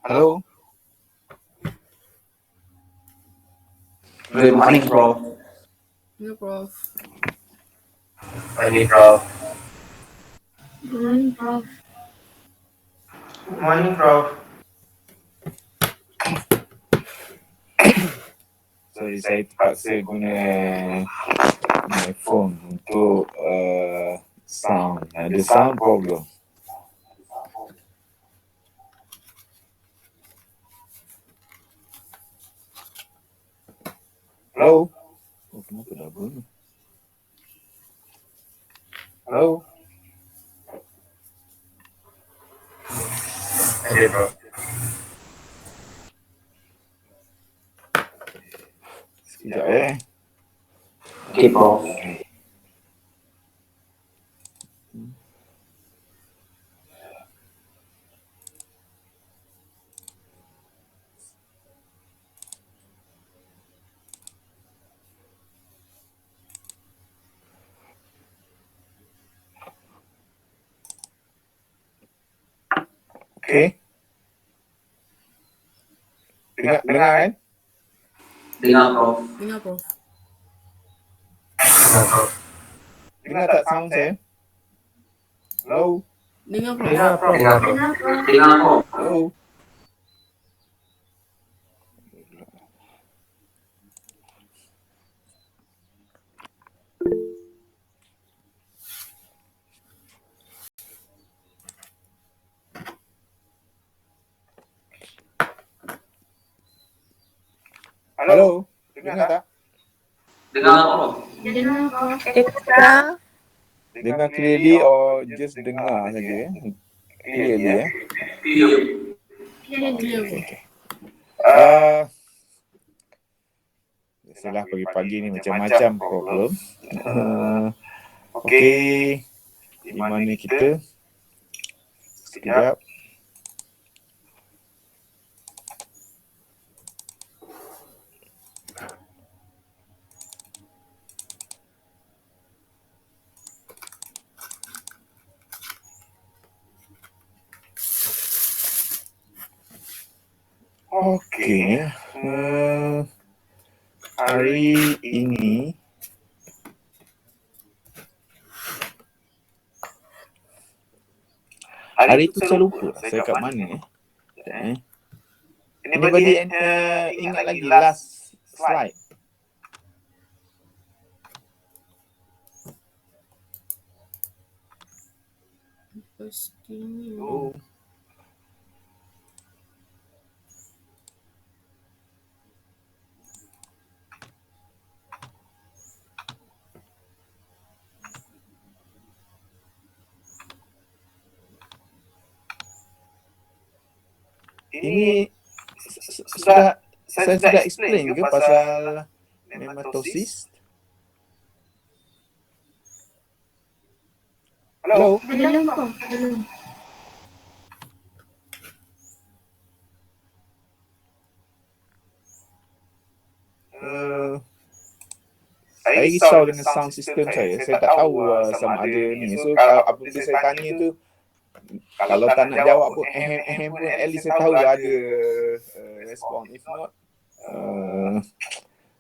Hello. Good morning, Prof. Hello, Prof. Morning, Prof. Good morning, Prof. Good morning, Prof. Sorry, saya terpaksa guna my phone untuk sound. Ada sound problem. Hello. Oh, kenapa dah bunyi? Hello. Ada, Prof. Sekejap eh. Okay, Prof. Okay. Dengar kan? Dengar, Prof. Dengar, Prof. Dengar, Prof. Dengar tak sound saya? Hello. Dengar, Prof. Dengar, Prof. Dengar, Prof. Dengar, Prof. Dengar, Prof. Hello. Hello. Dengar tak? Dengar, Prof. Dengar, Prof. Dengar clearly or just dengar saja? Clearly eh. Clear. Clear. Okay. Biasalah pagi-pagi ni macam-macam problem. Okey. Di mana kita? Sekejap. Okey. Hari ini hari tu saya lupa saya kat mana Anybody ingat lagi last slide? Oh. Ini saya sudah explain ke pasal nematosis? Hello? Belum, Prof. Belum. Saya risau dengan sound system saya. Saya tak tahu sama ada ni. So apabila saya tanya tu, kalau tak nak jawab pun pun at least saya tahu ada respon. If not,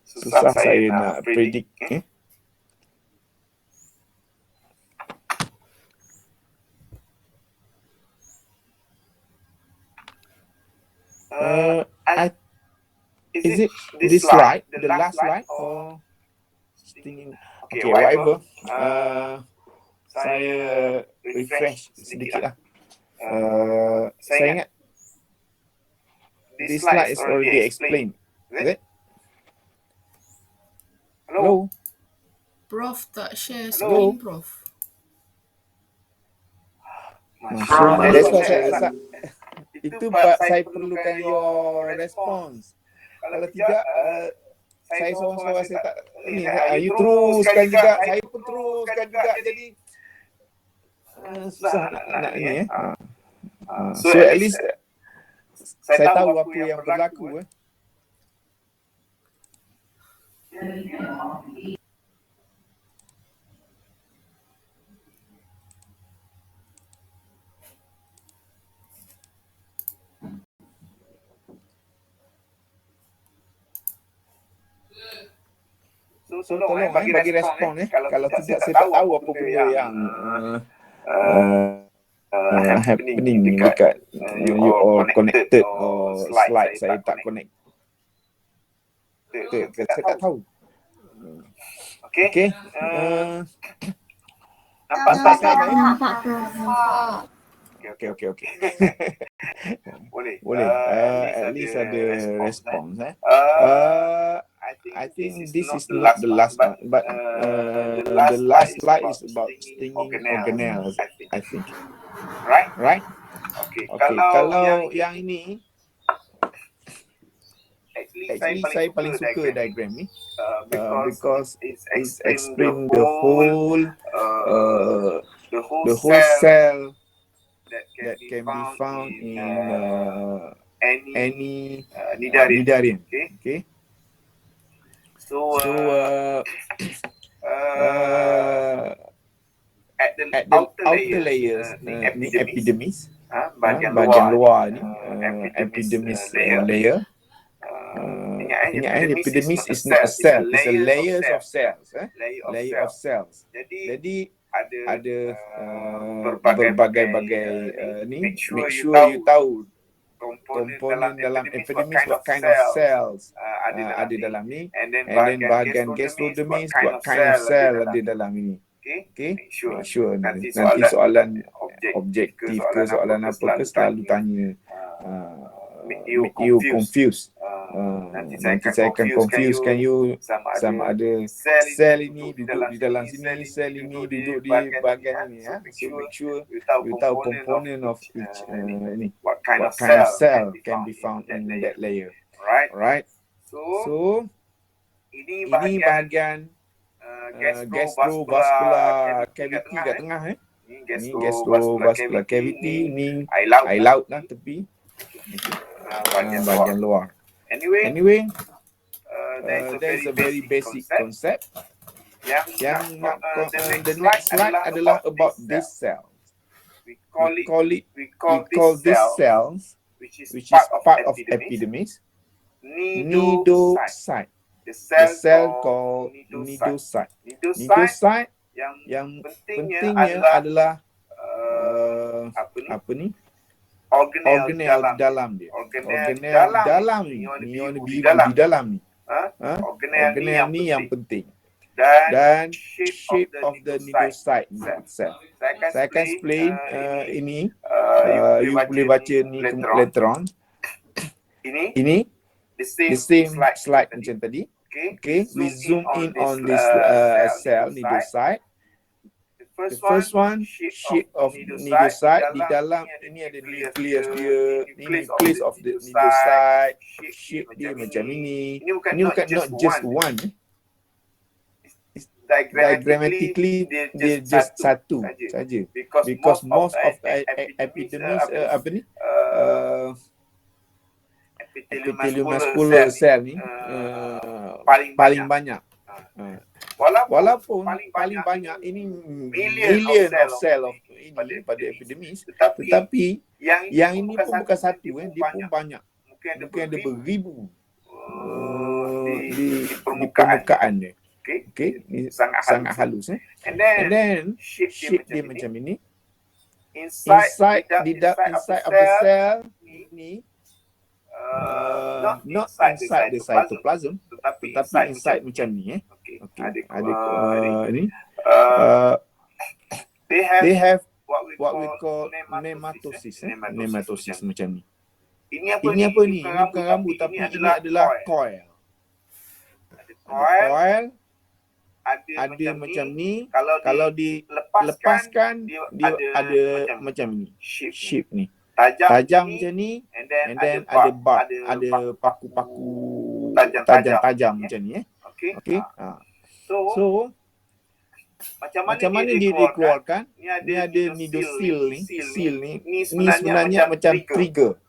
susah saya nak predict. Is it this slide, the last slide, or thinking? Okay, whatever. Saya refresh sedikit lah. Saya ingat this slide is already explained. Is it? Hello? Prof tak share screen, Prof. Prof, That's why itu saya perlukan your response. Kalau tidak, saya seorang-seorang saya tak ni. You teruskan juga, saya pun teruskan juga. Jadi susah nak ni. So at least saya tahu apa yang berlaku. So tolong bagi respon kalau tidak saya tak tahu apa benda yang happening dekat you all connected or slide saya tak connect. Saya tak tahu. Okey. Nampak Tak tak? nampak, Prof. Okey. Boleh. Boleh. At least ada respons. I think this is not the last one, but the last slide is about stinging organelles, I think. Right? Okay. Okay. Kalau yang ini, actually saya paling suka diagram ni because it's explain the whole cell that can be found in any nidarian. Okay. So at the outer layers ni epidermis, bahagian luar ni epidermis layer. Ingat, epidermis is not a cell, it's a layers of cells. Layer of cells. Jadi ada berbagai-bagai ni. Make sure you tahu komponen dalam epidermis, what kind of cells ada dalam ni, and then bahagian gastrodermis, what kind of cell ada dalam ini. Okay, make sure nanti soalan objektif ke soalan apa ke selalu tanya make you confused. Nanti saya akan confusekan you sama ada sel ini duduk di dalam sini, sel ini duduk di bahagian ini. So make sure you tahu component of each ini. What kind of cell can be found in that layer. Right? So ini bahagian gastrovascular cavity kat tengah. Ini gastrovascular cavity, ni air laut lah tepi. Bahagian luar. Anyway, there's a very basic concept. Yang the next slide adalah about this cell. We call these cells, which is part of epidermis, nidocyte. The cell called nidocyte. Nidocyte yang pentingnya adalah apa ni? Organel di dalam dia. Organel dalam ni. Ion biru di dalam ni. Organel ni yang penting. Dan shape of the nidocyte itself. Saya akan explain ini. You boleh baca ni later on. Ini the same slide macam tadi. Okay, we zoom in on this cell nidocyte. The first one, shape of nidocyte. Di dalam ini ada nucleus dia. Ini nucleus of the nidocyte. Shape dia macam ini. Ini bukan not just one. Diagrammatically dia just satu saja. Because most of epidermis epithelium muscular cell ni paling banyak. Walaupun paling banyak ini million of cell of ini pada epidermis, tetapi yang ini pun bukan satu, dia pun banyak. Mungkin ada beribu di permukaan dia. Okay, ini sangat halus. And then shape dia macam ini. Inside of the cell ini, not inside the cytoplasm, tetapi inside macam ni. Okay. Ada ini. They have what we call nematosis. Nematosis macam ni. Ini apa ni? Ini bukan rambut, tapi ini adalah coil. Coil ada macam ni. Kalau dilepaskan dia ada macam ni. Shape ni. Tajam macam ni, and then ada barb, ada paku-paku tajam-tajam macam ni. Okay. So macam mana dia dikeluarkan? Ni ada nidosil ni. Seal ni. Ni sebenarnya macam trigger.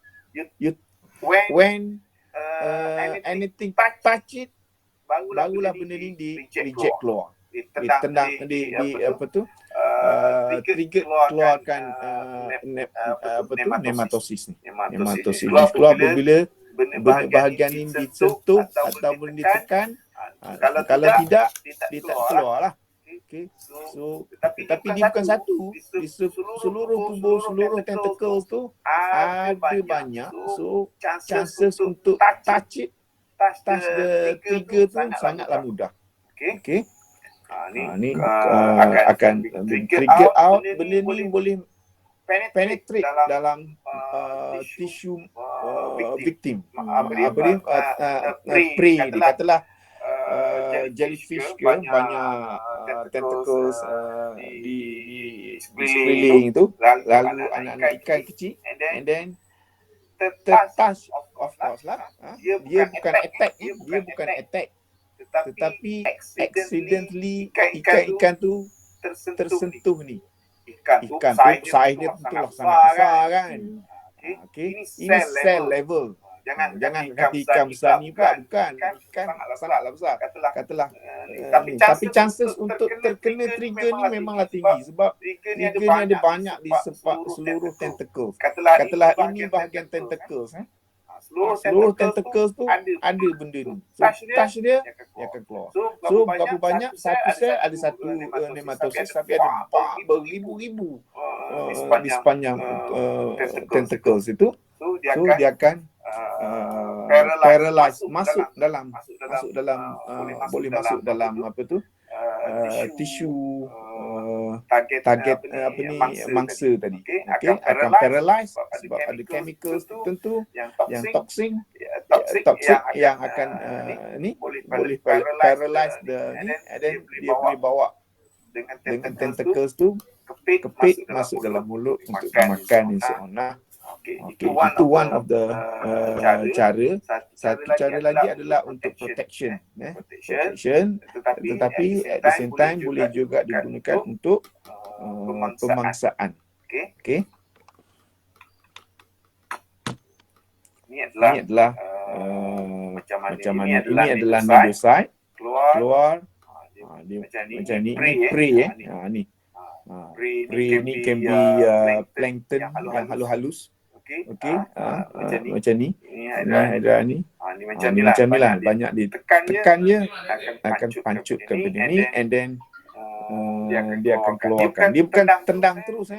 When anything touch it, barulah benda ni di reject keluar. Ditendang di apa tu? Trigger keluarkan nematosis ni. Nematosis keluar apabila bahagian ini disentuh ataupun ditekan, Kalau tidak keluar lah. Okay. So, tetapi dia bukan satu. Di seluruh tubuh, seluruh tentacles tu ada banyak. So, chances untuk touch the trigger tu sangatlah mudah. Okay. Ni akan trigger out. Benda ni boleh penetrate dalam tisu victim. Prey dia katalah jellyfish ke banyak tentacles di sekeliling tu, lalu anak-anak ikan kecil, and then tertouch, of course lah, dia bukan attack, tetapi accidentally ikan tu tersentuh ni. Ikan tu saiz dia tentulah sangat besar kan. Okay. Ini cell level. Jangan kata ikan besar ni pula, bukan. Ikan sangatlah besar. Katalah tapi chances untuk terkena trigger ni memanglah tinggi sebab trigger ni ada banyak di seluruh tentacles. Katalah ini bahagian tentacles. Seluruh tentacles tu ada benda ni. So touch dia akan keluar. So berapa banyak? Satu sel ada satu nematosis, tapi ada beribu-ribu di sepanjang tentacles itu. So dia akan paralyze, masuk dalam boleh masuk dalam apa tu, tisu target mangsa tadi. Okay, akan paralyze sebab ada chemicals tertentu yang toxic yang akan boleh paralyze and then dia boleh bawa dengan tentacles tu kepit masuk dalam mulut untuk makan dan so on lah. Itu one of the cara. Satu cara lagi adalah untuk protection. Tetapi at the same time boleh juga digunakan untuk pemangsaan. Okay. Ini adalah macam mana. Ini adalah nodocyte keluar. Dia macam ni. Ini prey ni. Prey ni can be plankton yang halus-halus. Okay. Macam ni. Ada ni. Ni macam ni lah. Banyak ditekan je akan pancutkan benda ni, and then dia akan keluarkan. Dia bukan tendang terus.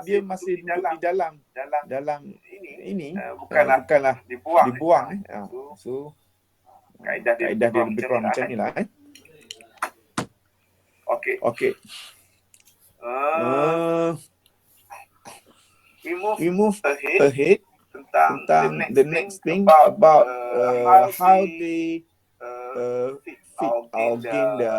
Dia masih duduk di dalam ini. Bukanlah dibuang. So kaedah dia lebih kurang macam ni lah. Okay. We move ahead tentang the next thing about how they feed or gain the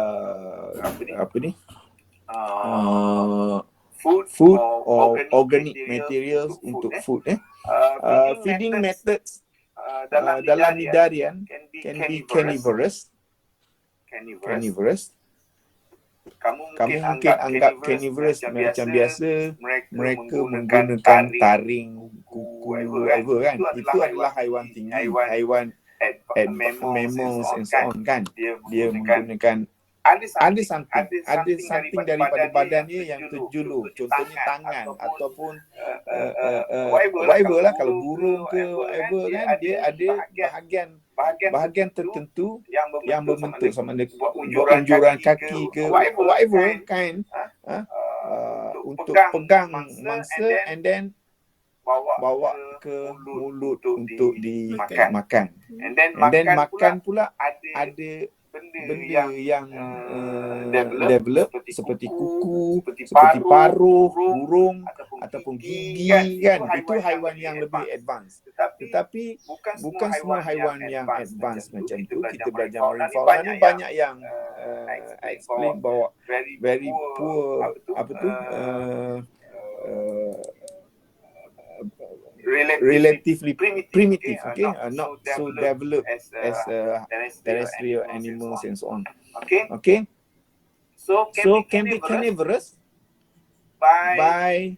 food or organic materials untuk food. Feeding methods dalam nidarian can be carnivorous. Kamu mungkin anggap carnivorous macam biasa, mereka menggunakan taring, kuku, whatever kan. Itu adalah haiwan tinggi, haiwan mammals and so on kan. Dia menggunakan ada something daripada badannya yang terjulur, contohnya tangan ataupun whatever lah. Kalau burung ke whatever kan, dia ada bahagian tertentu yang berbentuk sama ada unjuran kaki ke whatever kan, untuk pegang mangsa and then bawa ke mulut untuk dimakan. And then makan pula ada benda yang develop seperti kuku, seperti paruh, burung ataupun gigi kan. Itu haiwan yang lebih advance. Tetapi bukan semua haiwan yang advance macam itu. Kita belajar marine fauna ni banyak yang explain bahawa very poor relatively primitive, okay, not so developed as terrestrial animals and so on. Okay. So can be carnivorous by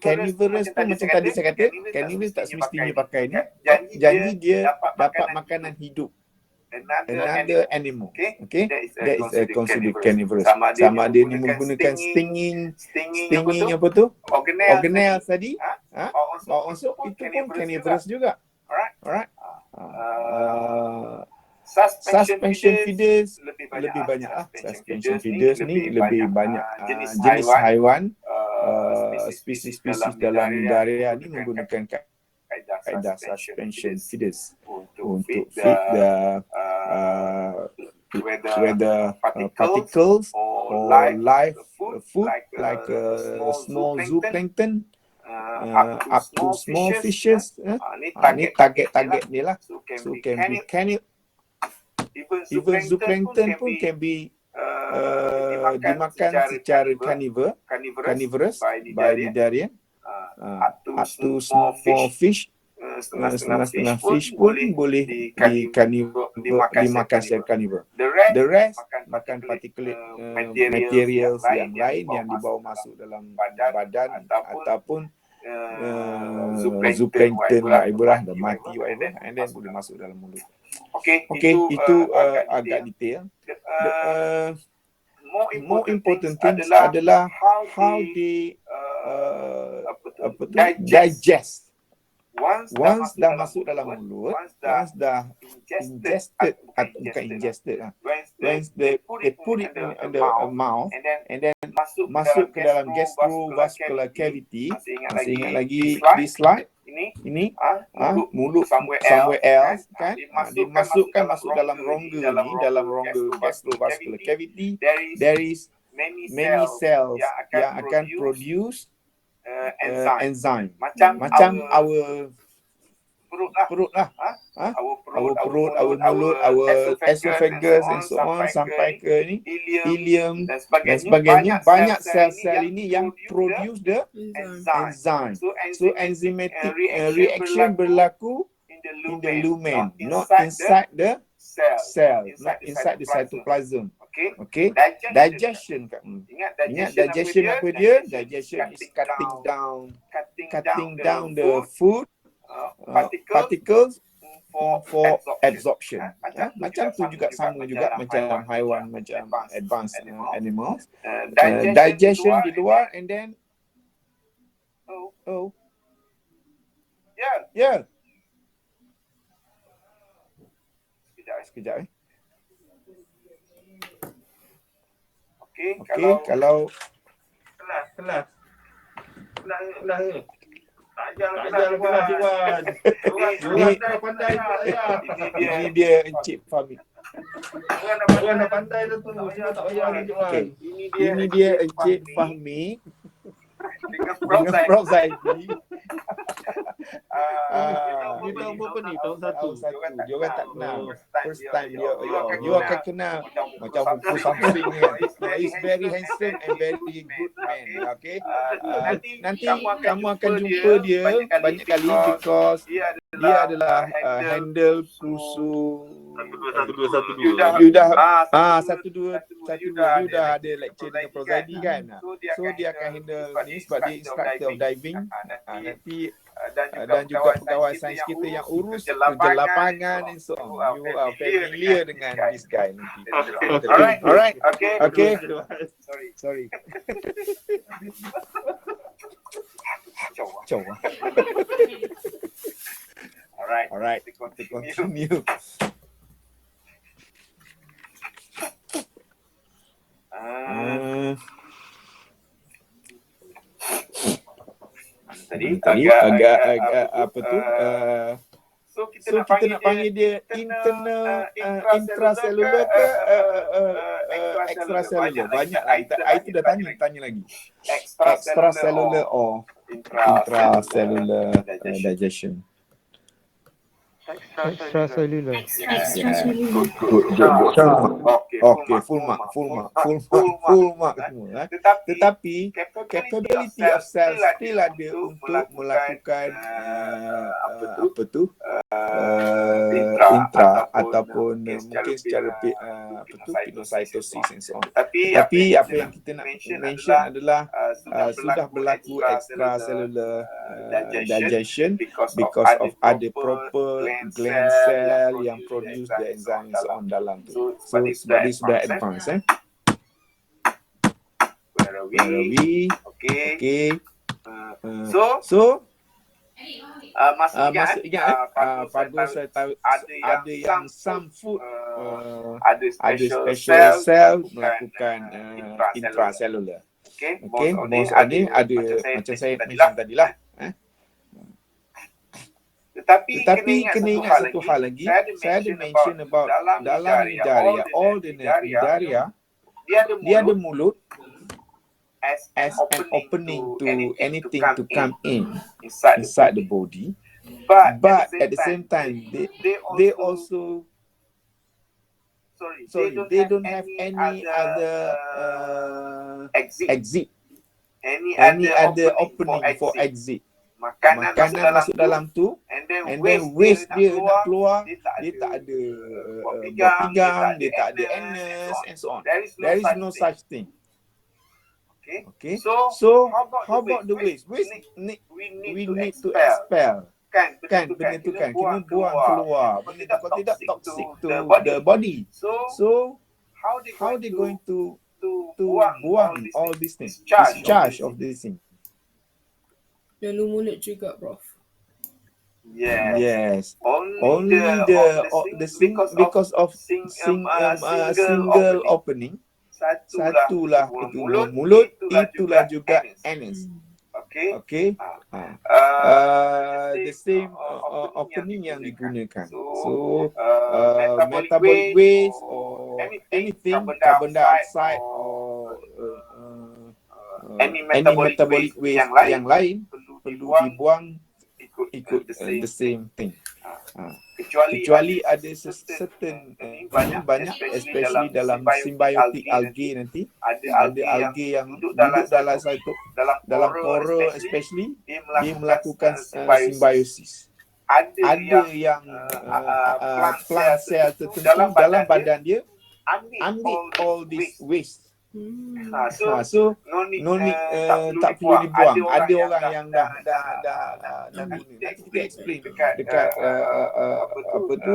carnivorous tu macam tadi saya kata, carnivorous tak semestinya pakai ni. Janji dia dapat makanan hidup, another animal. Okay, that is considered carnivorous. Sama ada ni menggunakan stinging apa tu, organelles tadi, masuk itu pun carnivorous juga. Alright. Suspension feeders lebih banyak lah. Suspension feeders ni lebih banyak jenis haiwan, spesies-spesies dalam Nindaria ni menggunakan kaedah suspension feeders untuk feed the whether particles or live food like small zooplankton, up to small fishes. Ni target ni lah. So can be even zooplankton pun can be dimakan secara carnivorous by Nidarian. Up to small fish, setengah fish pun boleh dimakan secara carnivore. The rest makan particulate materials yang lain yang dibawa masuk dalam badan ataupun zooplankton whatever dah mati whatever, and then boleh masuk dalam mulut. Okay, itu agak detail. More important things adalah how they digest. Once dah masuk dalam mulut, once dah ingested, bukan ingested lah. Once they put it in the mouth and then masuk ke dalam gastrovascular cavity. Masih ingat lagi di slide? Ini mulut somewhere else kan? Dimasuk dalam rongga ni, dalam rongga gastrovascular cavity. There is many cells yang akan produce enzyme. Macam our perut lah. Our perut, our mulut, our esophagus and so on sampai ke ni ileum dan sebagainya. Banyak sel-sel ini yang produce the enzyme. So enzymatic reaction berlaku in the lumen, not inside the cell, not inside the cytoplasm. Okay, digestion. Ingat digestion apa dia? Digestion is cutting down the food particles for absorption. Macam tu juga, sama juga macam haiwan, macam advanced animals. Digestion di luar and then sekejap. Okay, kalau kelas. Tak ajar kelas Iwan. Ini dia Encik Fahmi. Orang dah pandai dah tu. Tak payah Iwan. Ini dia Encik Fahmi dengan Prof Zaidi. Dia tahun berapa ni? Tahun 1. Dia orang tak kenal. First time dia akan kenal macam buku samping ni. He's very handsome and very good man. Okay. Nanti kamu akan jumpa dia banyak kali because dia adalah handle kursus 1212. You dah 1212 you dah ada lecture dengan Prof Zaidi kan. So dia akan handle ni sebab dia instructor of diving. Nanti dan juga pegawai sains kita yang urus kerja lapangan and so on. You are familiar dengan this guy nanti. Alright. Okay. Sorry. Coba. Alright. To continue. Tadi agak apa tu? So kita nak panggil dia internal intracellular ke extracellular? Banyaklah. Itu dah tanya lagi. Extracellular or intracellular digestion. Extracellular. Okay, full mark semua. Tetapi capability of cells still ada untuk melakukan intra ataupun mungkin secara pinocytosis and so on. Tapi apa yang kita nak mention adalah sudah berlaku extracellular digestion because of ada proper gland cell yang produce the enzymes on dalam tu. So sebab dia sudah advance. Where are we? Okay. So Masuk ingat Fagus saya tahu ada yang some food ada ada special special cell cell melakukan melakukan intracellular. Okay, Okey, most most of ni ada macam saya mention tadilah. Tetapi Tetapi kena ingat satu hal lagi. saya ada mention about dalam nidaria, all the nidaria, dia ada mulut as as an opening to anything to come in inside inside the body. But But at the same time, they also they don't have any other exit, any other opening for exit. Makanan Masuk dalam tu, and and then then waste dia nak keluar, dia dia tak ada buat buat pinggang, dia tak ada anus and so on. There is no such thing. Okay. So how about the waste? Waste we need to expel. Kan benda tu kan kena buang keluar. Benda tu kalau tidak toxic to the body. So how they going to buang all these things? Discharge of this thing. Lalu mulut juga, Prof. Yes. Only the because of single opening. Satulah itu mulut, itulah juga anus. Okay. The same opening yang digunakan. So metabolic waste or anything, carbon dioxide or any metabolic waste yang lain perlu dibuang ikut the same thing. Kecuali ada certain banyak especially dalam symbiotic algae nanti ada algae yang duduk dalam pore especially dia melakukan symbiosis. Ada yang plant cell tertentu dalam badan dia ambil all this waste. So no need tak perlu dibuang. Ada orang yang dah guna. Nanti kita explain dekat apa tu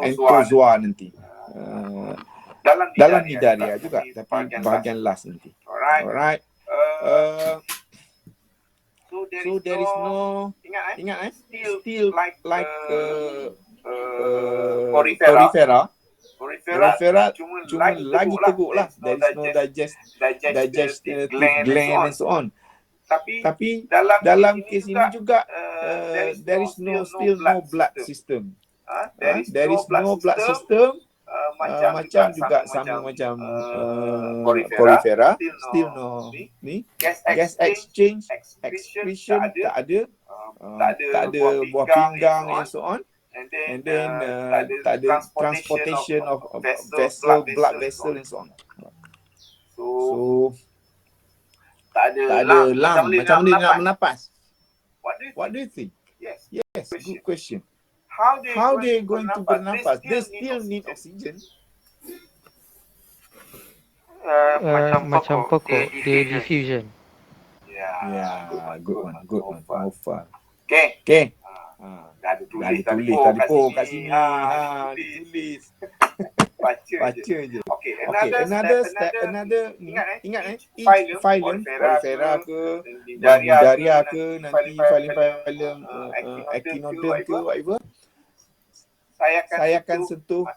entozoa nanti. Dalam nidaria juga tapi bahagian last nanti. Alright. So there is no ingat still like porifera cuma lagi teguk lah. There is no digestive gland and so on. Tapi dalam kes ini juga there is still no blood system. There is no blood system. Macam juga sama macam porifera, still no ni gas exchange, excretion tak ada buah pinggang and so on. And then tak ada transportation of vessel, blood vessel and so on. So tak ada lung. Macam mana dia nak menapas? What do you think? Yes, good question. How they going to bernafas? They still need oxygen. Macam pokok, dia diffusion. Yeah, good one. Alpha. Okay. Dah ada tulis tadi kat sini. Ditulis. Baca je. Okay, another ingat each phylum, porifera ke, nidaria ke, nanti phylum echinoderm ke, whatever. Saya akan sentuh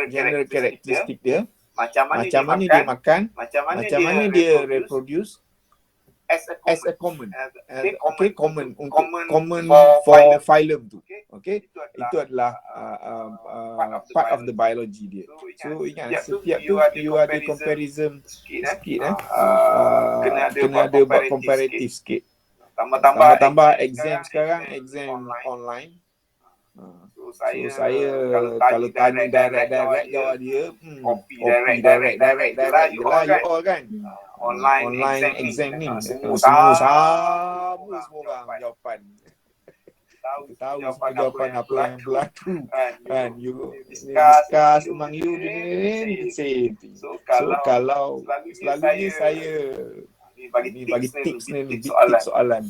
general karakteristik dia. Macam mana dia makan, macam mana dia reproduce as a common for phylum tu. Okay, itu adalah part of the biology dia. So ingat setiap tu you ada comparison sikit kena ada buat comparative sikit. Tambah exam sekarang, exam online. So saya kalau tanya direct jawab dia copy direct lah you all kan. Online exam ni semua sama semua orang jawapan. Tahu semua jawapan apa yang berlaku kan. You discuss among you ni same. So kalau selalunya saya bagi tips ni tips soalan.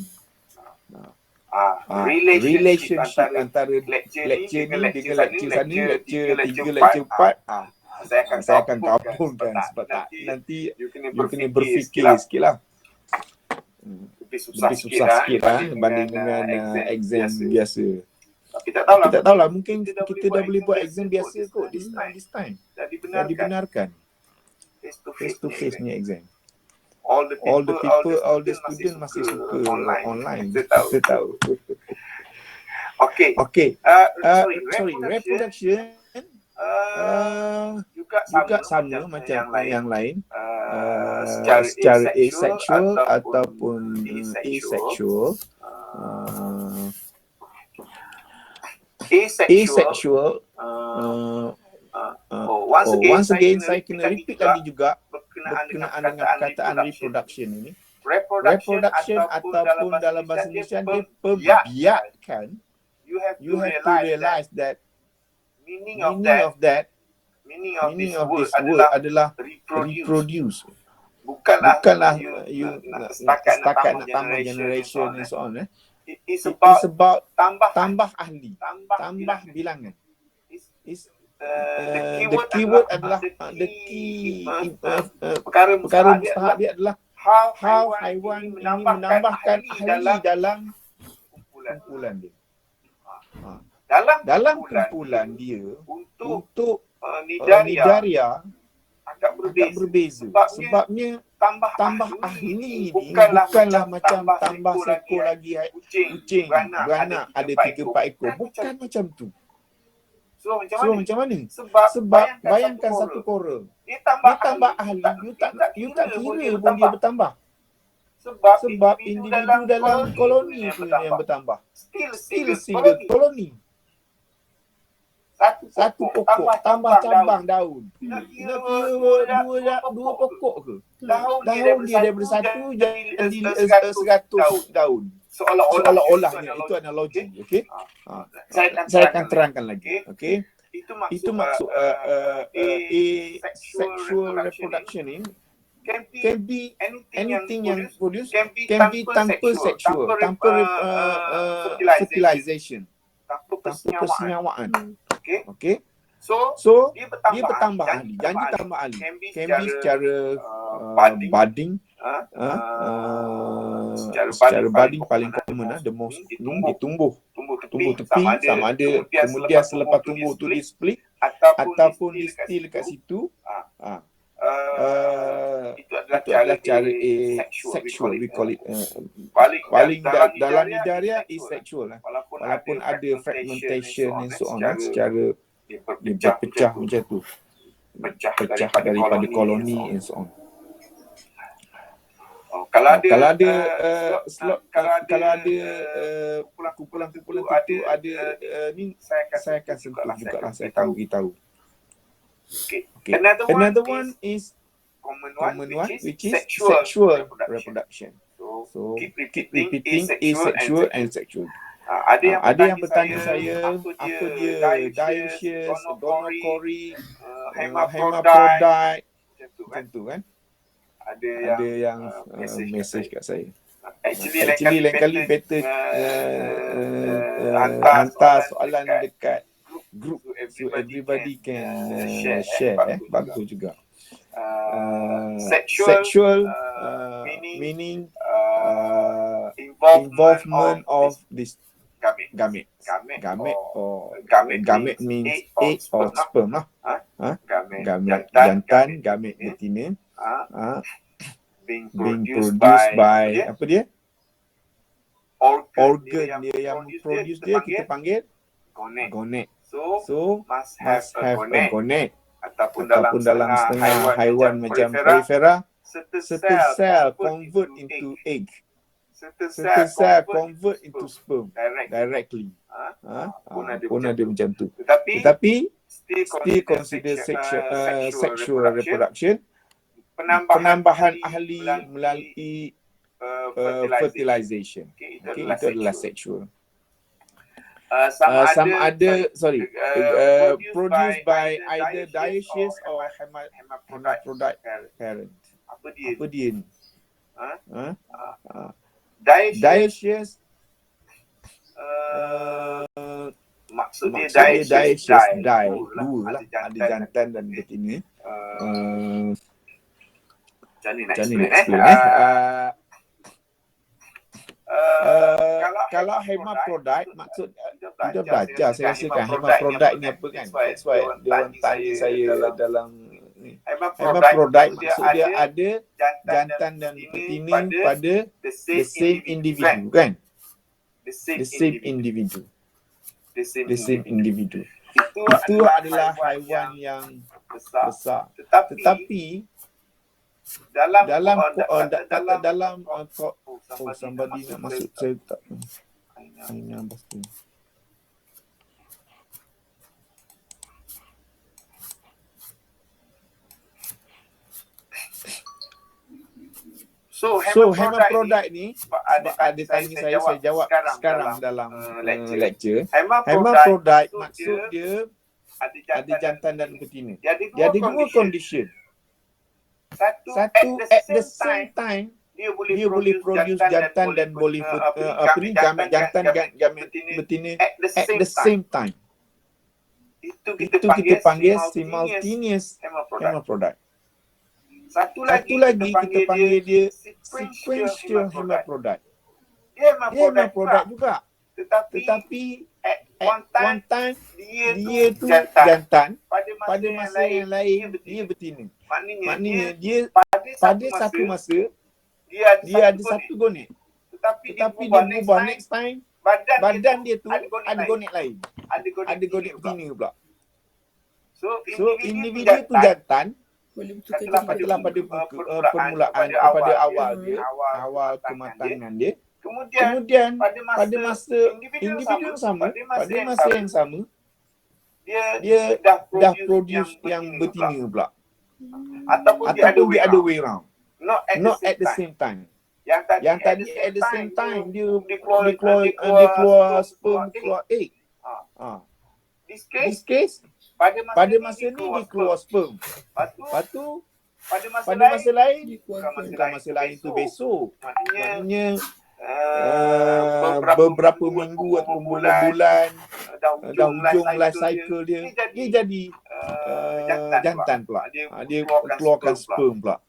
Relationship antara lecture ni dengan lecture sana, lecture 3, lecture 4 saya akan gabungkan sebab nanti you kena berfikir sikit lah. lebih susah sikit lah berbanding dengan exam biasa. Tapi tak tahulah, Kita tahulah mungkin kita dah boleh buat exam biasa kot this time. dah Dah dibenarkan face face to face ni exam. All the All the student masih suka online. Kita tahu. Okay. Sorry, reproduction juga sama macam yang lain. Secara asexual ataupun asexual. Asexual. Once again saya kena repeat lagi juga berkenaan dengan perkataan reproduction ini. Reproduction ataupun dalam bahasa Indonesia dia perbiakan. You have to realize that meaning of this word adalah reproduce. Bukanlah you setakat nak tambah generation and so on. It's about tambah ahli, tambah bilangan. The keyword adalah perkara mustahak dia adalah how haiwan ini menambahkan ahli dalam kumpulan dia. Dalam kumpulan dia untuk nidaria agak berbeza. Sebabnya tambah ahli ni bukanlah macam tambah seekor lagi kucing beranak ada 3-4 ekor. Bukan macam tu. So macam mana? Sebab bayangkan satu kora. Dia tambah ahli, you tak kira pun dia bertambah. Sebab individu dalam koloni tu yang bertambah. Still single koloni. Satu pokok tambah cabang daun. Nak kira dua pokok ke? Daun dia daripada satu jadi 100 daun. Seolah-olahnya itu analogi, okey? Saya akan terangkan lagi, okey? Itu maksud sexual reproduction ini can be anything yang produce, can be tanpa sexual, tanpa fertilization, tanpa persenyawaan. Okey? So dia bertambah ahli, janji tambah ahli. Can be secara budding, secara budding paling common the most dia tumbuh tepi sama ada kemudian selepas tumbuh tu dia split ataupun dia still kat situ. Itu adalah cara sexual, we call it paling dalam nidaria is sexual lah. Walaupun ada fragmentation and so on secara dia berpecah macam tu, pecah daripada koloni and so on. Kalau ada kumpulan-kumpulan itu ada ni saya akan sentuh jugalah, saya akan beritahu. Okay. Another one is common one which is sexual reproduction. So keep repeating asexual and sexual. Ada yang bertanya saya apa dia dioecious, gonocori, hermaphrodite macam tu kan. Ada yang message kat saya. Actually lain kali better hantar soalan dekat group so everybody can share. Bagus juga. Sexual meaning involvement of this gamete means egg or sperm lah. Gamete jantan, gamete betina being produced by apa dia? Organ dia yang produce dia kita panggil gonad. So must have a gonad ataupun dalam setengah haiwan macam perifera, certain cell convert into egg. Certain cell convert into sperm directly. Pun ada macam tu. Tetapi still consider sexual reproduction. Penambahan ahli melalui fertilization. Okay, itu adalah sexual. Sama ada produced by either dioecious or hermaphrodite parent. Apa dia ni? Dioecious maksudnya dioecious dua lah, ada jantan dan betina. Macam ni nak explain Kalau hermaphrodite maksud kita kita belajar saya rasa kan hermaphrodite ni apa kan. That's why dia orang tanya saya dalam ni. Hermaphrodite maksud dia ada jantan dan betina pada the same individu kan. The same individu. Itu adalah haiwan yang besar. Tetapi dalam somebody nak masuk saya tak ini apa tu. So hermaphrodite ni sebab ada tanya saya jawab sekarang dalam lecture. Hermaphrodite maksud dia ada jantan dan betina. Dia ada dua condition. Satu at the same time dia boleh produce jantan dan boleh gamet jantan gamet betina at the same time. Itu kita panggil simultaneous hermaphrodite. Satu lagi kita panggil dia sequential hermaphrodite. Dia hermaphrodite juga. Tetapi at one time dia tu jantan, pada masa yang lain dia betina. Maknanya dia pada satu masa dia ada satu gonek. Tetapi dia berubah next time badan dia tu ada gonek lain. Ada gonek betina pula. So individu tu jantan Boleh telah pada permulaan pada awal kematangan dia. Kemudian pada masa individu yang sama, pada masa yang sama dia dah produce yang betina pula. Ataupun dia ada way round. Not at the same time. Yang tadi at the same time dia keluar sperm, keluar egg. This case pada masa ni dia keluar sperm. Lepas tu pada masa lain bukan masa lain tu besok. Maknanya beberapa minggu atau bulan-bulan dah hujung life cycle dia jadi jantan pula. Dia keluarkan sperm pula.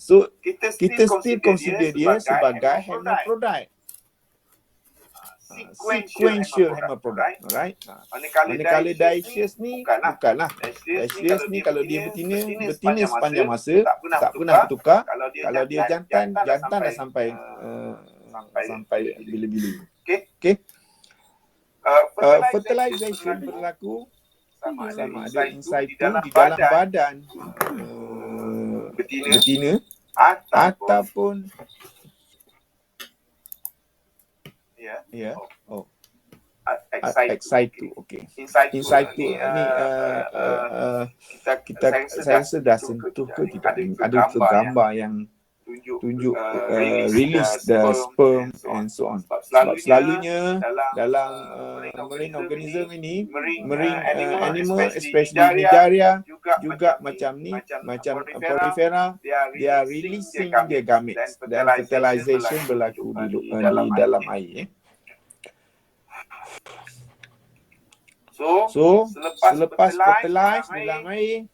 So kita still consider dia sebagai hermaphrodite. Sequential hermaphrodite, alright. Manakala dioecious ni bukanlah. Dioecious ni kalau dia betina sepanjang masa, tak pernah bertukar. Kalau dia jantan dah sampai bila-bila. Okay. Fertilization berlaku sama ada in situ di dalam badan betina ataupun ex situ. Okay. In situ ni saya rasa dah sentuh ke tidak? Ada gambar yang tunjuk release the sperm and so on. Sebab selalunya dalam marine organism ini, marine animal especially Cnidaria juga macam ni, macam Porifera, they are releasing their gametes dan fertilization berlaku di dalam air. So selepas fertilize dalam air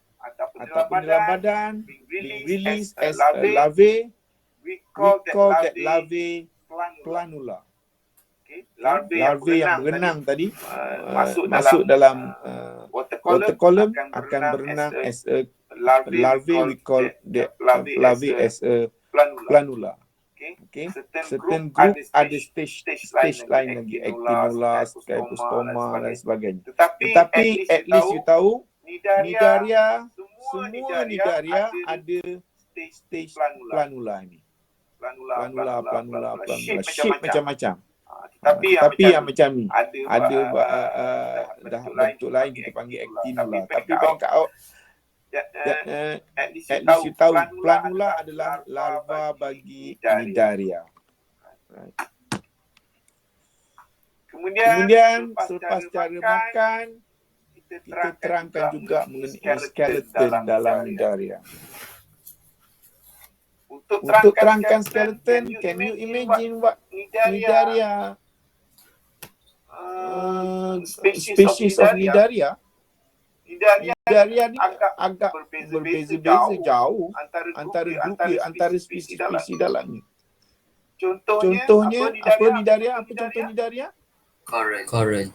ataupun dalam badan, being released as a larvae, we call that larvae planula. Larvae yang berenang tadi masuk dalam water column akan berenang as a larvae, we call that larvae as a planula. Okay. Certain group ada stage lain lagi, actinula, scyphostoma dan sebagainya. Tetapi at least you tahu Cnidaria, semua Cnidaria ada stage planula ni. Planula, shape macam-macam. Tapi yang macam ni ada dah bentuk lain kita panggil actinula. Tapi at least you tahu planula adalah larva bagi Cnidaria. Right. Kemudian selepas cara makan kita terangkan juga mengenai skeleton dalam Cnidaria. Untuk terangkan skeleton, can you imagine what Cnidaria species of Cnidaria? Cnidaria ni agak berbeza-beza jauh antara grup dia, antara spesies dalamnya. Contohnya apa Nidaria? Apa contoh Nidaria? Coral. Coral.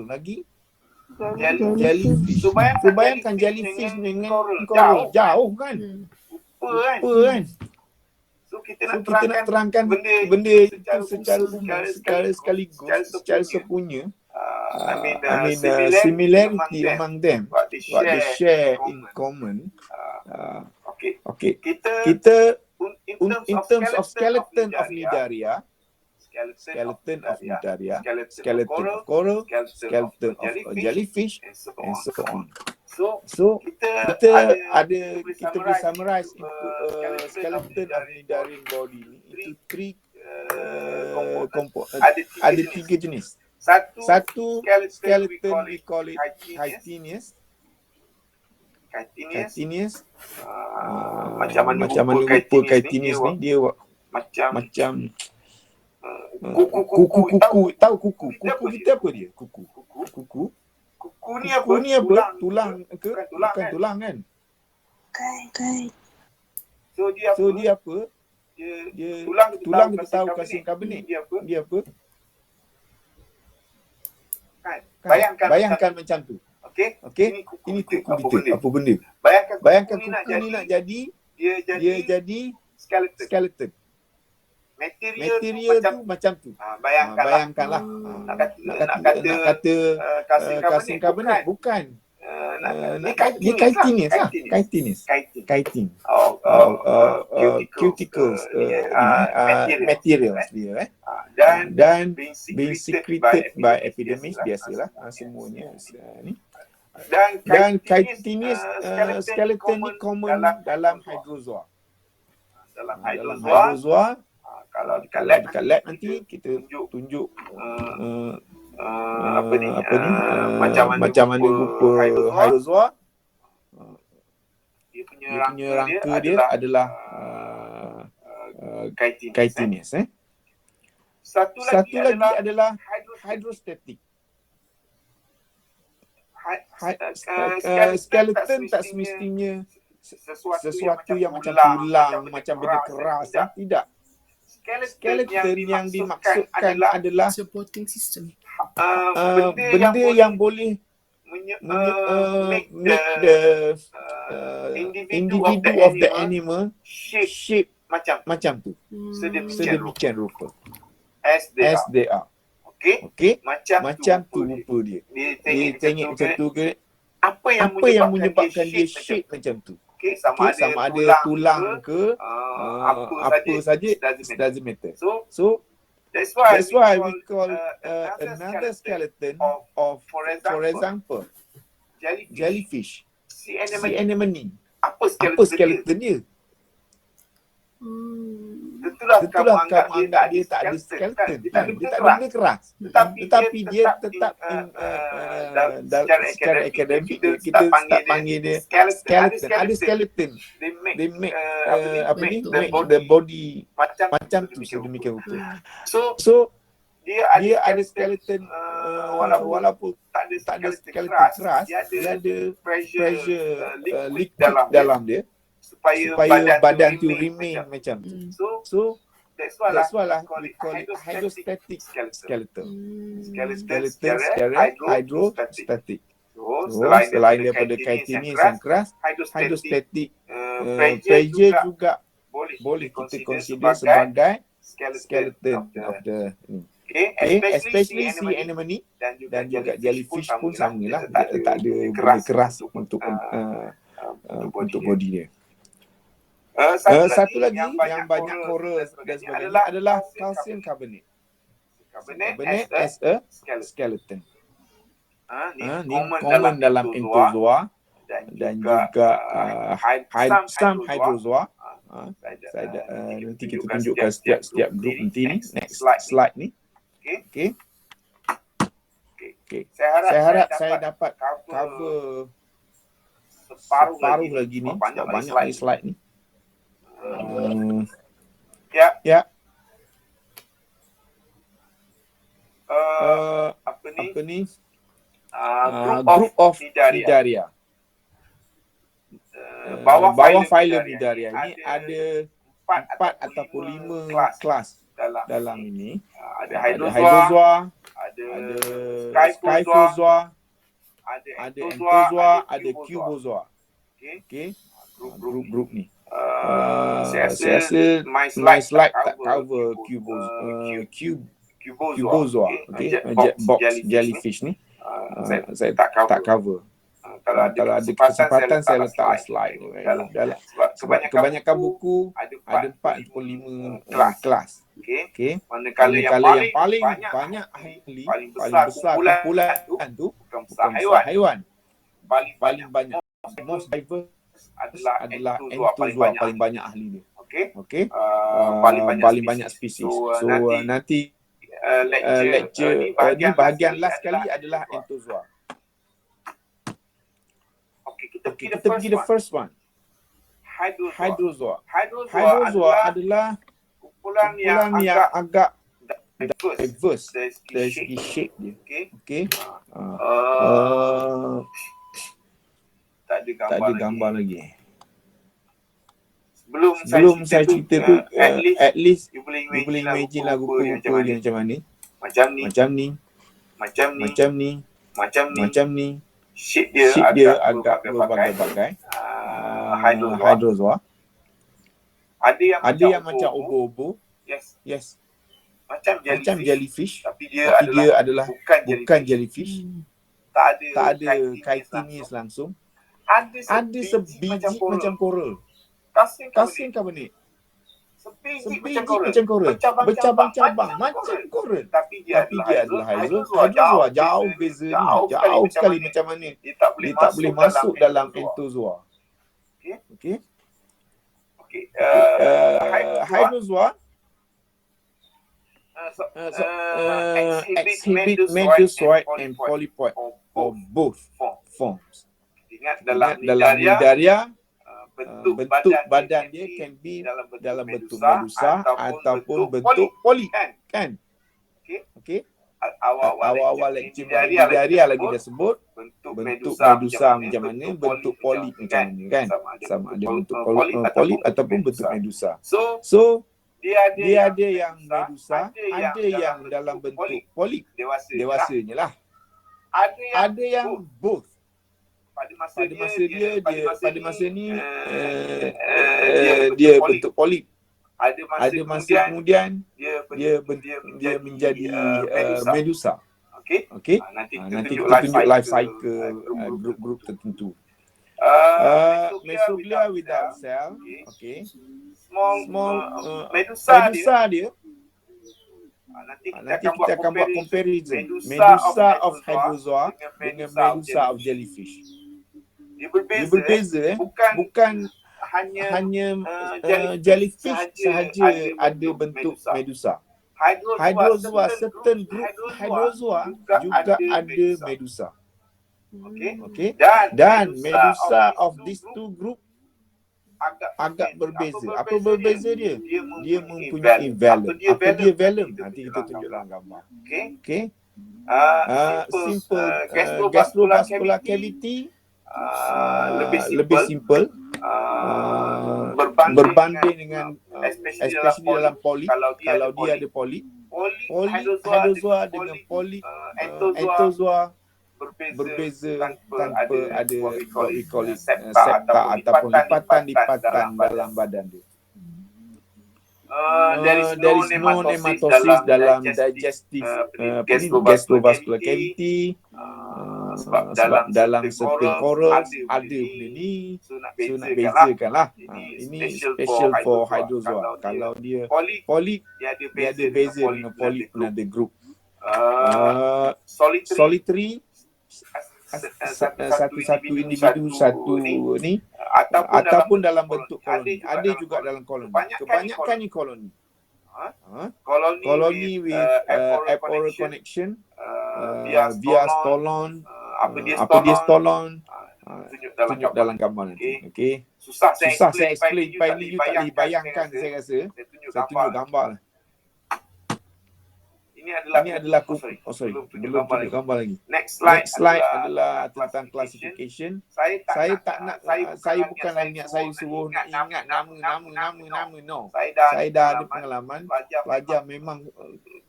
Lagi? Jellyfish. Jellyfish. So, So bayangkan jellyfish dengan coral. Jauh kan? Lupa kan? So kita So nak kita nak terangkan benda itu secara sekaligus, secara sepunya. Similarity among them, what they what they share in common. Okay. Kita in terms of skeleton of Nidaria, skeleton of coral, skeleton of jellyfish, and so on. So kita boleh summarize into skeleton of Nidarian body ni into three ada tiga jenis. Satu skeleton we call it chitinous. Macam mana rupa chitinous ni, dia macam kuku. Tahu kuku kita apa dia? Kuku ni apa? Tulang ke? Bukan tulang kan? Kai. So dia apa? Dia tulang kita tahu kalsium karbonat. Dia apa? Bayangkan macam tu. Okey? Ini kuku kita. Apa benda? Bayangkan kuku ni nak jadi, dia jadi skeleton. Material tu macam tu. Bayangkanlah. Nak kata kalsium karbonat, bukan. Dia chitinous lah. Chitin. Cuticles. Materials dia. Dan being secreted by epidermis, biasalah semuanya ni. Dan chitinous skeleton ni common dalam hydrozoa. Dalam hydrozoa, kalau dekat lab nanti kita tunjuk macam mana rupa hydrozoa. Dia punya rangka dia adalah chitinous. Satu lagi adalah hydrostatic. Skeleton tak semestinya sesuatu yang macam tulang, macam benda keras. Tidak. Skeleton yang dimaksudkan adalah supporting system. Benda yang boleh make the individu of the animal shape macam tu. Sedemikian rupa. As they are. Okay? Macam tu rupa dia. Dia tengok macam tu ke? Apa yang menyebabkan dia shape macam tu? Sama ada tulang ke apa saja, doesn't matter. So that's why we call another skeleton of, for example, jellyfish, sea anemone. Apa skeleton dia? Tentulah kamu anggap dia tak ada skeleton. Dia tak ada benda keras. Tetapi dia tetap secara akademik kita tak panggil dia skeleton. Ada skeleton. They make the body macam tu sedemikian rupa. So dia ada skeleton walaupun tak ada skeleton keras, dia ada pressure liquid dalam dia. Supaya badan tu remain macam tu. So that's why lah we call it hydrostatic skeleton. Skeleton secara hydrostatic. So selain daripada chitinous yang keras, hydrostatic pressure juga boleh kita consider sebagai skeleton of the especially sea anemone dan juga jellyfish pun samalah, dia tak ada benda keras untuk body dia. Satu lagi yang banyak coral dan sebagainya adalah kalsium karbonat. Karbonat as a skeleton. Ni common dalam entozoa dan juga some hydrozoa. Nanti kita tunjukkan setiap grup nanti ni. Next slide ni. Okay. Saya harap saya dapat cover separuh lagi ni. Banyak lagi slide ni. Ya. Apa ni? Group of Nidaria. Bawah phylum Nidaria ini ada 4 ataupun 5 kelas kelas dalam dalam ini. ada Ada hydrozoa, hydrozoa, ada ada skyphozoa, skyphozoa, ada ada entozoa, entozoa, ada ada cubozoa. cubozoa. Okey. Okey. Grup-grup Grup ni. saya Saya rasa rasa my my slide slide tak tak cover cubozoa. Okey. Jetbox jellyfish ni. Saya tak cover. Kalau ada kesempatan saya letaklah slide ni. Sebab kebanyakan buku ada 4 ataupun 5 kelas. Okey. Manakala yang paling banyak ahli, paling paling besar besar kumpulan tu bukan bukan besar besar haiwan. paling Paling banyak most diverse adalah entozoa entozoa, paling banyak ahli dia. okey. Okey. Paling banyak spesies. So, Nanti lecture ni bahagian last sekali adalah entozoa. Okey, kita Okey, kita pergi the first one. hydrozoa. Hydrozoa adalah kumpulan kumpulan yang agak diverse dari dari segi segi shape dia. okey. Okey. Tak ada gambar lagi. lagi. Sebelum Sebelum saya cerita tu, at least you boleh you boleh imagine lah lah rupa-rupa dia macam mana. Macam ni, Macam ni, macam ni, macam ni, macam ni. macam ni. Shape Shape dia dia agak berbagai-bagai. berbagai-bagai. Hydrozoa. Ada yang macam obo-obo. Yes. Yes. Macam Macam jellyfish. Tapi Tapi dia adalah bukan jellyfish. Tak Tak ada chitinous langsung. Ada sebiji macam coral. Kasing kau ni. Sebiji Sebiji macam coral. Bercabang-cabang macam coral. Tapi dia adalah hydrozoa. Jauh beza ni. Jauh sekali macam mana. Dia tak Dia tak boleh masuk dalam entozoa. Okey. Hydrozoa exhibit medusoid and polypoid or both forms. Ingat Dalam dalam nidaria, bentuk bentuk badan dia can be dalam bentuk medusa ataupun bentuk polip. Kan? Okey. Awal-awal lecture nidaria lagi dah sebut bentuk medusa macam mana, bentuk polip macam mana kan? Sama ada bentuk polip ataupun bentuk medusa. So dia ada yang medusa, ada yang dalam bentuk polip, dewasanya lah. Ada yang both. Pada masa ni dia bentuk polip. Ada masa kemudian dia menjadi medusa. Okey. Nanti kita tunjuk life cycle grup-grup tertentu. Mesoglia without cell. Okey. Small medusa dia. Nanti kita akan buat comparison medusa of hydrozoa dengan medusa of jellyfish. Dia berbeza bukan hanya jellyfish sahaja ada bentuk medusa. Hydrozoa, certain group hydrozoa juga ada medusa. Okey. Dan medusa of these two group agak berbeza. Apa berbeza dia? Dia mempunyai velum. Apa dia velum? Nanti kita tunjuk dalam gambar. Okey. Simple gastrovascular cavity lebih simple berbanding dengan especially dalam polip. Kalau dia ada polip hydrozoa dengan polip entozoa berbeza tanpa ada what we call it septa ataupun lipatan dalam badan dia. There is no nematosis dalam digestive gastrovascular cavity. Sebab dalam certain corals ada benda ni. So nak bezakan lah. Ini special for hydrozoa. Kalau dia polip, dia ada beza dengan polip another group. Solitary, satu individu satu ni ataupun dalam bentuk koloni. Ada juga dalam koloni. Kebanyakannya koloni. Koloni with app-oral connection via stolon. Apa dia stolon? Tunjuk dalam gambar nanti. Okey. Susah saya explain. Ini you tak boleh bayangkan saya rasa. Saya tunjuk gambar lah. Ini adalah sorry, belum tunjuk belum gambar tunjuk lagi. gambar lagi. Next Next slide slide adalah tentang classification. Saya tak nak, saya bukanlah niat saya suruh nak ingat nama, no. Saya dah ada pengalaman, pelajar memang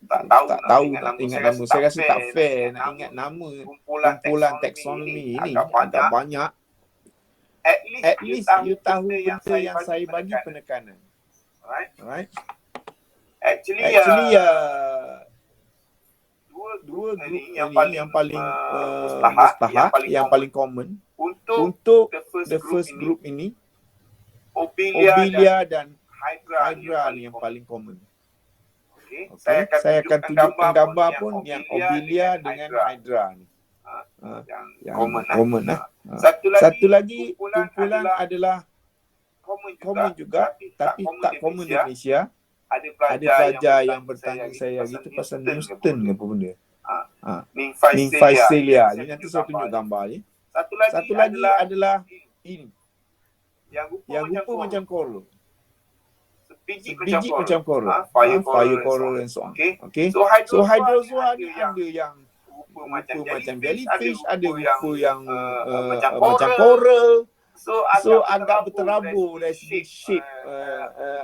tak tahu nak ingat nama. Saya rasa tak fair nak ingat nama kumpulan taksonomi ini agak banyak. At least you tahu benda yang saya bagi penekanan. Alright. Actually dua grup ini yang paling mustahak, yang paling common untuk the first group ini, Obelia dan Hydra ni yang paling common. Okay. Saya akan tunjukkan gambar pun yang Obelia dengan Hydra ni. Yang common lah. Satu lagi kumpulan adalah common juga, tapi tak common di Malaysia. Ada pelajar yang bertanya saya gitu pasal Newton ke apa benda. Ning Phacelia. Ni nanti saya tunjuk gambar ni. Satu lagi adalah ini. Yang rupa macam coral. Biji macam coral. Fire coral and so on. Okay. So hydrozoa ni ada yang rupa macam jellyfish, ada rupa yang macam coral. So agak berterabur dari segi shape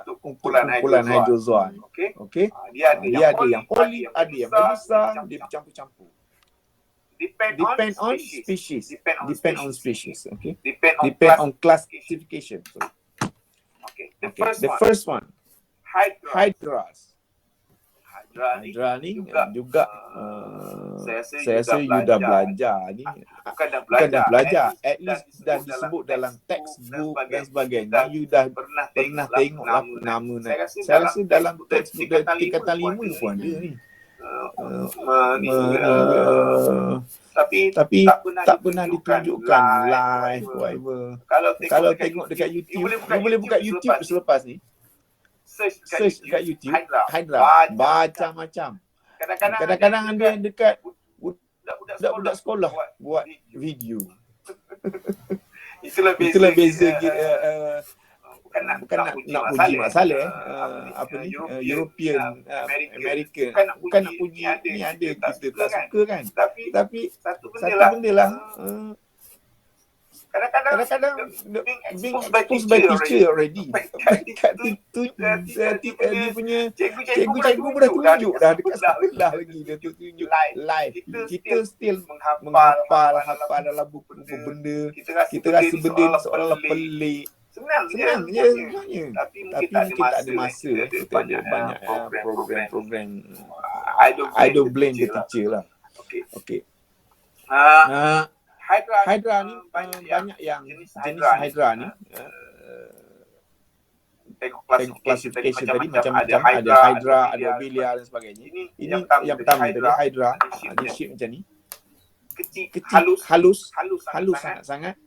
untuk kumpulan hydrozoa. Okay. Dia ada yang polyp, ada yang membesar, dia bercampur-campur. Depend on species. Okay. Depend on classification. Okay. The first one. Hydras. Hydra ni juga saya rasa you dah belajar ni. Bukan dah belajar, at least dah disebut dalam textbook dan sebagainya. You dah pernah tengok lah nama ni. Saya rasa dalam textbook tingkatan 5 pun ada ni. Tapi tak pernah ditunjukkan live whatever. Kalau tengok dekat YouTube, you boleh buka YouTube selepas ni. Search kat YouTube Hydra macam-macam. Kadang-kadang ada yang dekat budak-budak sekolah buat video. Itulah beza bukan nak puji Mak Saleh European American, bukan nak puji ni, ada kita tak suka kan, tapi satu benda lah kadang-kadang being exposed by teacher already. Dia punya cikgu pun dah tunjuk dah dekat sekolah lagi, dia tunjuk live. Kita still menghafal dalam buku benda. Kita rasa benda ni seolah-olah pelik. Senang je sebenarnya. Tapi mungkin tak ada masa. Kita ada banyak program. I don't blame the teacher lah. Okay. Hydra ni banyak yang jenis Hydra ni. Tengok classification tadi macam-macam. Ada Hydra, ada Obelia dan sebagainya. Ini yang pertama tadi Hydra. Dia shape macam ni. Kecil, halus sangat-sangat.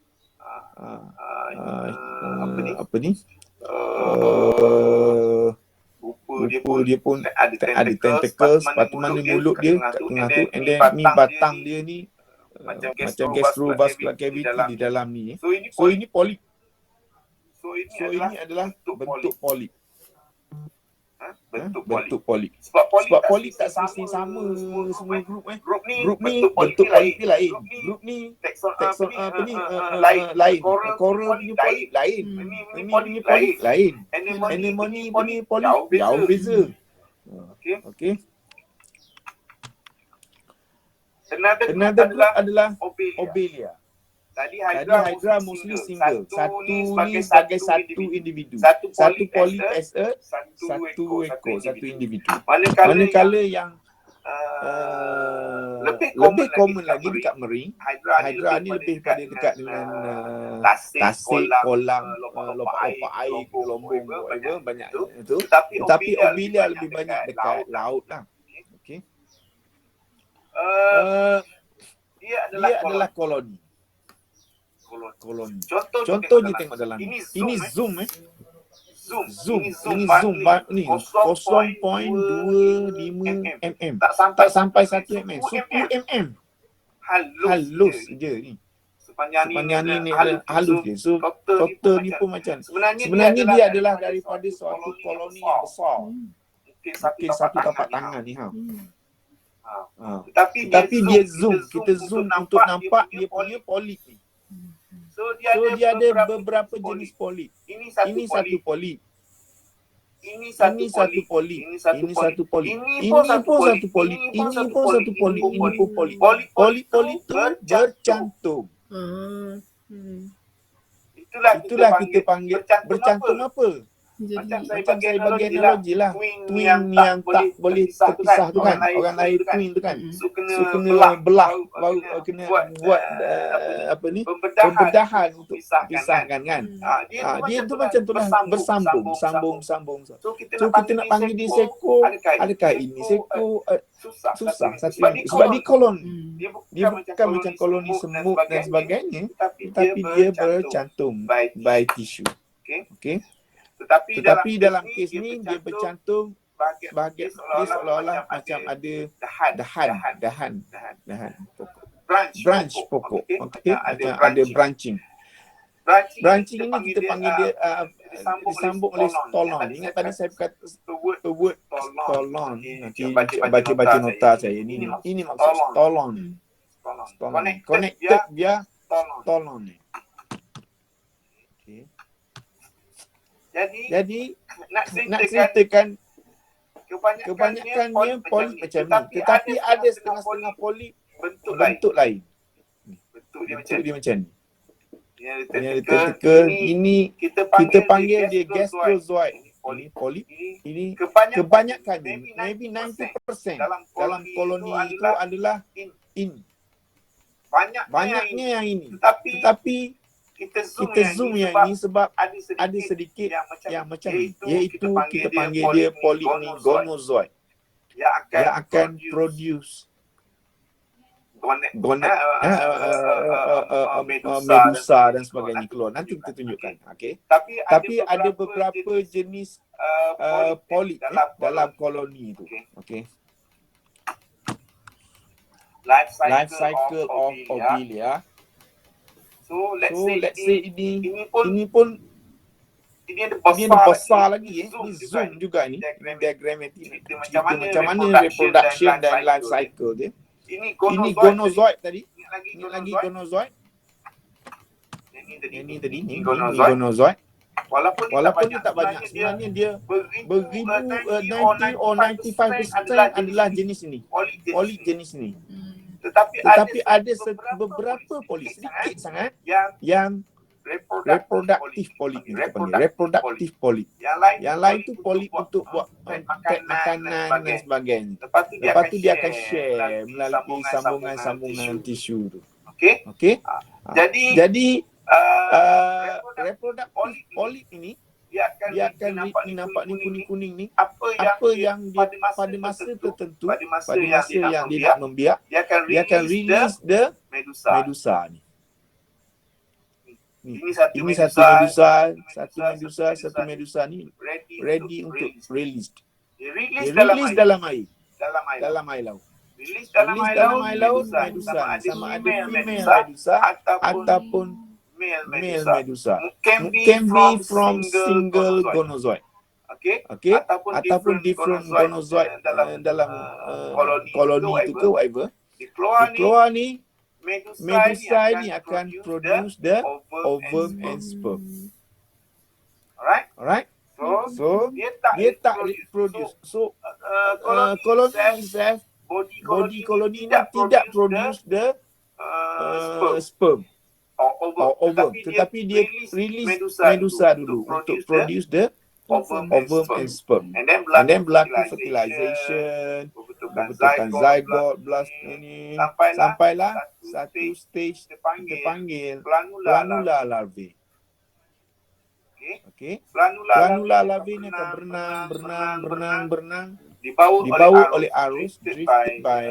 Apa ni? Rupa dia pun ada tentacles. Lepas tu mana mulut dia kat tengah tu. And then ni batang dia ni macam gastrovascular cavity di dalam ni. So ini polyp. So ini adalah bentuk polyp. Bentuk polyp. Sebab polyp tak semestinya sama semua grup. Grup ni bentuk polyp dia lain. Grup ni taxon lain. Coral punya polyp lain. Ini polyp lain. Anemone punya polyp jauh beza. Okay. Another group adalah Obelia. Tadi Hydra mostly single. Satu ni sebagai satu individu. Satu polyp as satu ekor, satu individu. Manakala yang lebih common lagi dekat marine, Hydra ni lebih pada dekat dengan tasik, kolam, lompat air, gelombang, whatever, banyak itu. Tetapi Obelia lebih banyak dekat laut lah. Okay. Dia adalah koloni. Contohnya tengok dalam ni. Ini zoom. Zoom. Ini zoom ni 0.25 mm. Tak sampai 1 mm. 10 mm. Halus je ni. Sepanjang ni halus je. So doktor ni pun macam sebenarnya dia adalah daripada suatu koloni yang besar. Mungkin satu tapak tangan ni Tetapi dia zoom, kita zoom untuk nampak dia punya polip ni. So So dia ada beberapa beberapa jenis polip. Ini Ini satu polip. Ini Ini satu polip. Ini satu polip. Ini pun satu polip. Ini pun satu polip. Ini pun polip. Polip-polip tu bercantum. Itulah kita panggil bercantum apa? Macam saya bagi analogi lah. Twin yang tak boleh terpisah tu kan. Orang lahir twin tu kan. So kena belah baru kena buat apa ni? Pembedahan untuk pisahkan kan. Dia tu macam tu lah, bersambung. So kita nak panggil dia seko, adakah ini seko? Susah satu ini. Sebab dia koloni. Dia bukan macam koloni semut dan sebagainya, tapi dia bercantum by tissue. Okay? Tetapi dalam kes ni dia bercantum bahagian dia seolah-olah macam ada dahan pokok. Branch pokok. Okey, macam ada branching. Branching ini kita panggil dia disambung oleh stolon. Ingat tadi saya kata word stolon. Nanti baca nota saya. Ini maksud stolon. Connected via stolon ni. Okey. Jadi nak ceritakan kebanyakannya polip macam ni. Tetapi ada setengah-setengah polip bentuk lain. Bentuk dia macam ni. Yang teka ini kita panggil dia gastrozoid. Ini polip. Ini kebanyakannya, maybe 90% dalam koloni itu adalah in. Banyaknya yang ini. Tetapi kita zoom yang ini sebab ada sedikit yang macam ni. Iaitu kita panggil dia polip ni gonozoid. Yang akan produce medusa dan sebagainya keluar. Nanti kita tunjukkan. Okay? Tapi ada beberapa jenis polip dalam koloni itu. Okay? Life cycle of Obelia. So let's say ini pun ini ada besar lagi. Ini zoom juga ni. Diagram ini cerita macam mana reproduction dan life cycle dia. Ini gonozoid tadi. Ini lagi gonozoid. Ini tadi ni gonozoid. Walaupun dia tak banyak, sebenarnya dia beribu 90 or 95% adalah jenis ini. Polip jenis ini. Tetapi ada beberapa polip sedikit sangat yang reproduktif polip ni kita panggil. Reproduktif polip. Yang lain tu polip untuk buat paket makanan dan sebagainya. Lepas tu dia akan share melalui sambungan tisu tu. Okey? Jadi reproduktif polip ini dia akan nampak ni kuning-kuning ni. Apa yang dia pada masa tertentu, pada masa yang dia nak membiak, dia akan release the medusa ni. Ini satu medusa ni ready untuk release. Dia release dalam air laut. Release dalam air laut medusa sama ada female medusa ataupun male medusa. Can be from single gonozoid. Okay? Ataupun different gonozoid dalam koloni itu ke whatever. Dikeluar ni medusa ni akan produce the ovum and sperm. Alright? So dia tak produce. So koloni itself, body koloni ni tidak produce the sperm. Ovum. Tetapi dia release medusa dulu untuk produce the ovum and sperm. And then berlaku fertilization, pembentukan zygote, blastini, sampailah satu stage kita panggil planula larvae. Okay? Planula larvae ni akan berenang, dibawa oleh arus, drifted by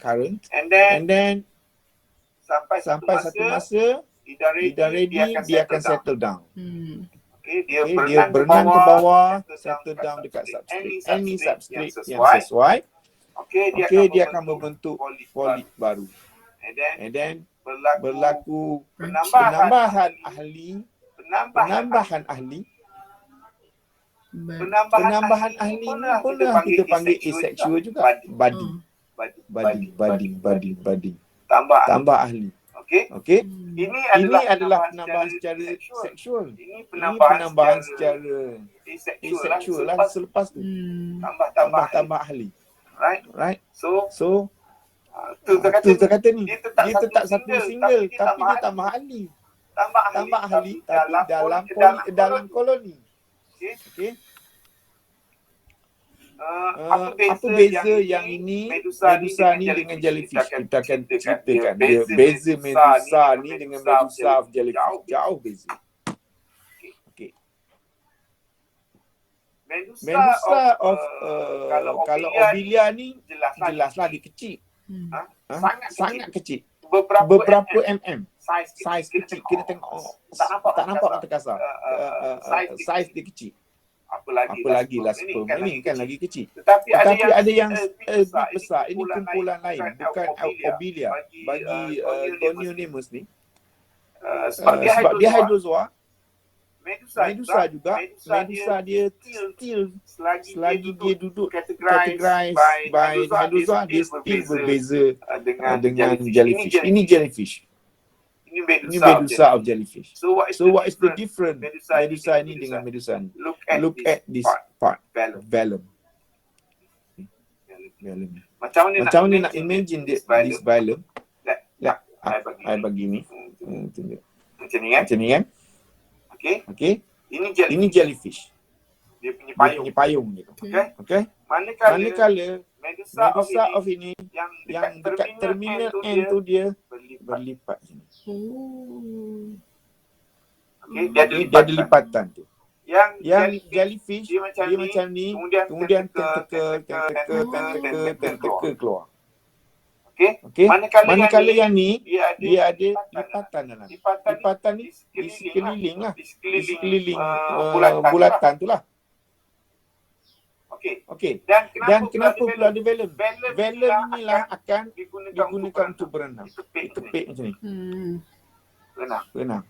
current, and then sampai satu masa dah ready, dia akan settle down. Dia berenang ke bawah, settle down dekat substrate. Any substrate yang sesuai, dia akan membentuk polip baru. And then berlaku penambahan ahli Penambahan ahli ni pun kita panggil asexual juga. Body. Tambah ahli. Okey. Ini adalah penambahan secara seksual. Ini penambahan secara asexual lah selepas tu. Tambah ahli. Right? So tu kita kata ni. Dia tetap satu single tapi dia tambah ahli. Tambah ahli tapi dalam koloni. Okey. Apa beza yang ini medusa ni dengan jellyfish? Kita akan ceritakan dia beza medusa ni dengan medusa of jellyfish. Jauh beza. Okey. Medusa of kalau obelia ni jelaslah dia kecil. Sangat kecil. Beberapa saiz kecil. Kita tengok tak nampak mata kasar. Saiz dia kecil. Apalagi lah sperm ni kan lagi kecil. Tetapi ada yang besar. Ini kumpulan lain, bukan obelia. Bagi Gonionimus ni, sebab dia hydrozoa, medusa juga. Medusa dia still selagi dia duduk categorized by hydrozoa, dia still berbeza dengan jellyfish. Ini jellyfish. Ini medusa of jellyfish. So what is the difference medusa ni dengan medusa ni? Look at this part, velum. Macam ni nak imagine this velum. I bagi ni. Macam ni kan? Okay. Ini jellyfish. Dia punya payung ni. Okay. Manakala medusa of ini yang dekat terminal end tu dia berlipat sini. Dia ada lipatan tu. Yang jellyfish dia macam ni, kemudian tentakel keluar. Okey. Manakala yang ni dia ada lipatan dalam. Lipatan ni di sekeliling lah. Di sekeliling bulatan tu lah. Okey. Dan kenapa pula ada velum? Velum inilah akan digunakan untuk berenang. Tepik macam ni. Berenang.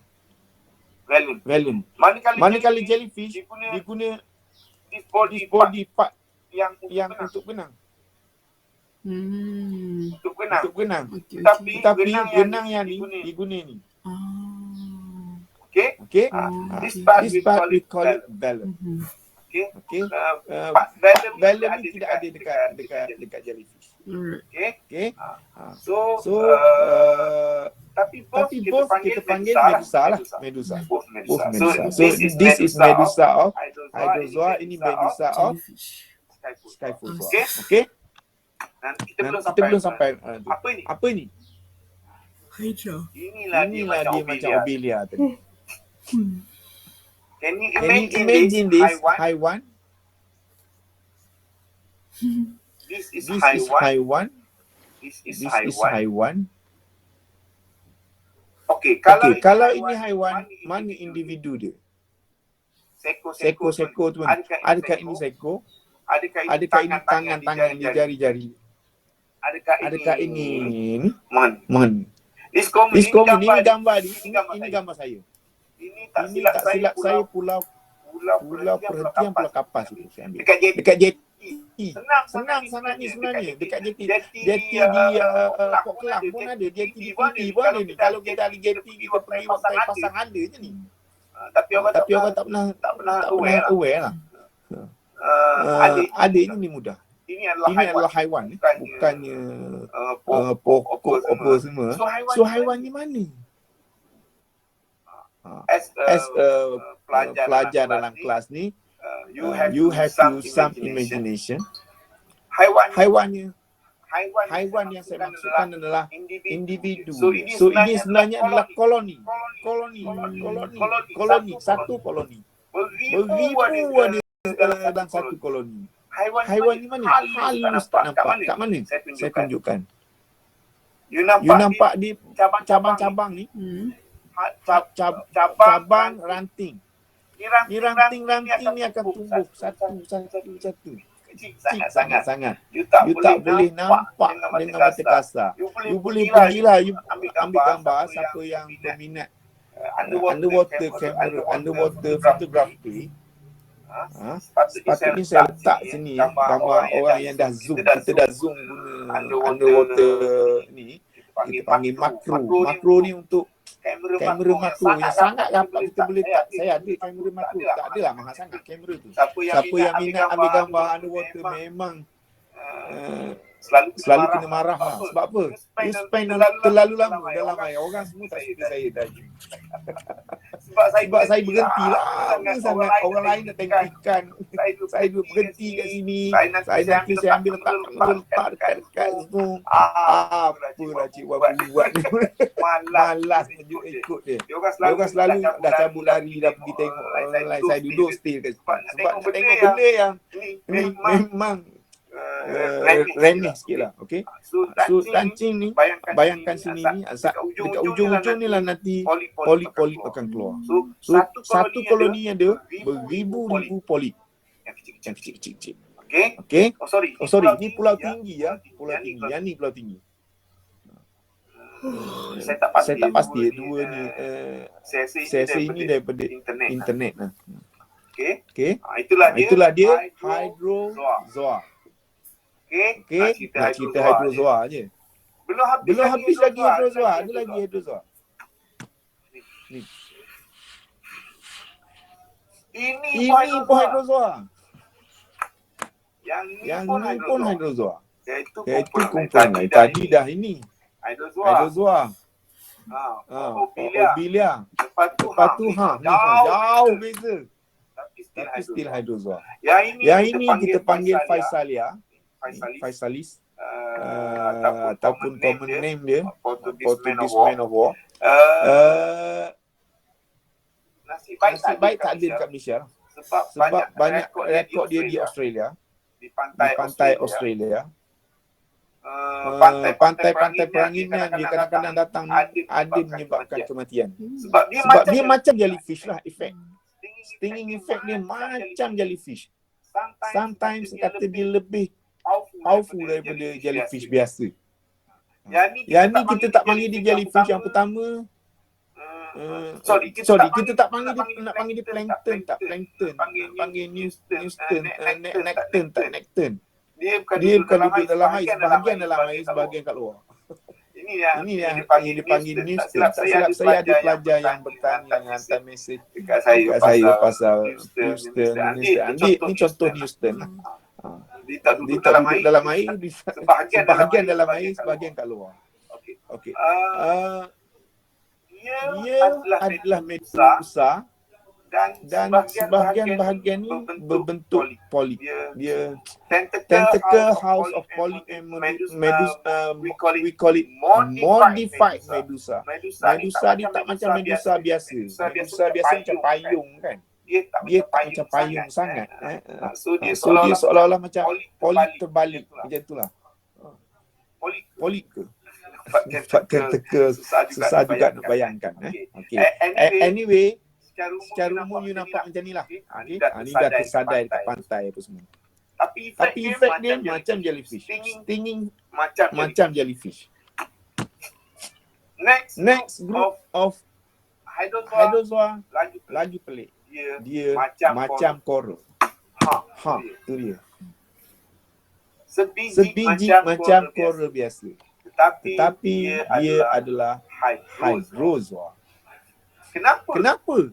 Velum. Manakala jellyfish diguna this body part yang untuk berenang. Untuk berenang. Tapi berenang yang ni diguna ni. Okey. This part we call it velum. Okey. Velum ni tidak ada dekat jellyfish. Okey. So tapi both kita panggil medusa lah. Medusa. So this is medusa of hydrozoa, ini medusa of scyphozoa. Okey. Kita belum sampai apa ni? Hydra. Inilah dia macam obelia tadi. Can you imagine this haiwan? This is haiwan. This is haiwan. Okey, kalau ini haiwan, mana individu dia? Seko tu mana? Adakah ini seko? Adakah ini tangan-tangan ni, jari-jari? Adakah ini mana? Iskom ini gambar ni, ini gambar saya. Ini tak silap saya pulau perhentian pulau kapas itu saya ambil. Dekat jeti. Senang sangat ni sebenarnya. Dekat jeti di Port Klang pun ada. Jeti di Piti pun ada ni. Kalau kita ada jeti, kita pergi waktu pasang ada je ni. Tapi orang tak pernah aware lah. Ada ini mudah. Ini adalah haiwan. Bukannya pokok apa semua. So haiwan ni mana? As pelajar dalam kelas ni, you have to some imagination. Haiwan yang saya maksudkan adalah individu. So ini sebenarnya adalah koloni. Satu koloni. Beribu ada dalam satu koloni. Haiwan ni mana? Halus tak nampak. Kat mana? Saya tunjukkan. You nampak di cabang-cabang ni? Cabang ranting. Ni ranting ni akan tumbuh satu. Kecil sangat. You tak boleh nampak dengan mata kasar. You boleh pergilah, you ambil gambar siapa yang berminat underwater camera, underwater photography. Sepatutnya saya letak sini gambar orang yang dah zoom. Kita dah zoom guna underwater ni. Kita panggil makro. Makro ni untuk kamera makro yang sangat rapat kita boleh tak. Saya ada kamera makro. Tak adalah mahal sangat kamera tu. Siapa yang minat ambil gambar underwater memang selalu kena marah lah. Sebab apa? You spend terlalu lama dalam air. Orang semua tak suka saya diving. Sebab saya berhenti lama sangat. Orang lain nak tengok ikan. Saya duduk berhenti kat sini. Saya ambil letak dekat semua. Apalah cik buat. Malas ikut dia. Dia orang selalu dah cabut lari, dah pergi tengok orang lain. Saya duduk still kat situ. Sebab nak tengok benda yang ni memang remeh sikit lah. Okay? So kancing ni, bayangkan sini ni, dekat ujung-ujung ni lah nanti polip-polip akan keluar. So satu koloni ada beribu-ribu polip yang kecil-kecil. Okay? Oh sorry, ni pulau tinggi ya. Pulau tinggi. Yang ni pulau tinggi. Saya tak pasti dua ni. Saya ini daripada internet lah. Okay? Itulah dia hydrozoa. Okay? Nak cerita hydrozoa je. Belum habis lagi hydrozoa. Ada lagi hydrozoa. Ni. Ini pun hydrozoa. Yang ni pun hydrozoa. Iaitu kumpulan lain. Tadi dah ini. Hydrozoa. Opilia. Lepas tu jauh beza. Tapi still hydrozoa. Yang ini kita panggil Physalis. Ataupun common name dia Portuguese Man of War. Nasib baik tak ada dekat Malaysia lah. Sebab banyak rekod dia di Australia, di pantai Australia. Pantai peranginan dia kadang-kadang datang ada menyebabkan kematian. Sebab dia macam jellyfish lah efek. Stinging effect dia macam jellyfish. Sometimes kata dia lebih powerful daripada jellyfish biasa. Yang ni kita tak panggil dia jellyfish yang pertama. Sorry, kita tak panggil dia, nak panggil dia plankton, tak plankton. Panggil nekton. Dia bukan duduk dalam air, sebahagian dalam air, sebahagian kat luar. Ini yang dipanggil Houston. Tak silap saya ada pelajar yang bertanya, yang hantar mesej dekat saya pasal Houston. Ini contoh Houston lah. Dia tak duduk dalam air, sebahagian dalam air, sebahagian kat luar. Okey. Dia adalah medusa dan sebahagian ni berbentuk polip. Dia tentacle house of polyp and medusa, we call it modified medusa. Medusa dia tak macam medusa biasa. Medusa biasa macam payung kan. Dia tak macam payung sangat. So dia seolah-olah macam polip terbalik. Macam itulah. Polip ke? Tentacle susah juga nak bayangkan. Okay. Anyway, secara umum you nampak macam ni lah. Okay? Ni dah tersadai dekat pantai apa semua. Tapi efek dia macam jellyfish. Stinging macam jellyfish. Next group of hydrozoa lagi pelik. Dia macam coral. Tu dia. Sebiji macam coral biasa. Tetapi dia adalah hydrozoa. Kenapa?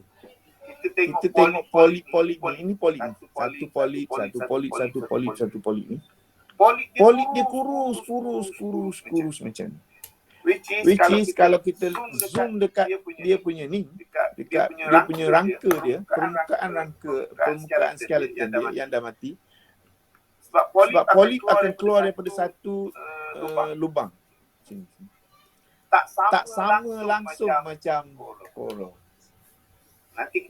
Kita tengok polip-polip ni. Ini polip ni. Satu polip ni. Polip dia kurus macam ni. Which is kalau kita zoom dekat dia punya ni, dekat dia punya rangka dia, permukaan skeleton dia yang dah mati. Sebab polip akan keluar daripada satu lubang. Tak sama langsung macam coral.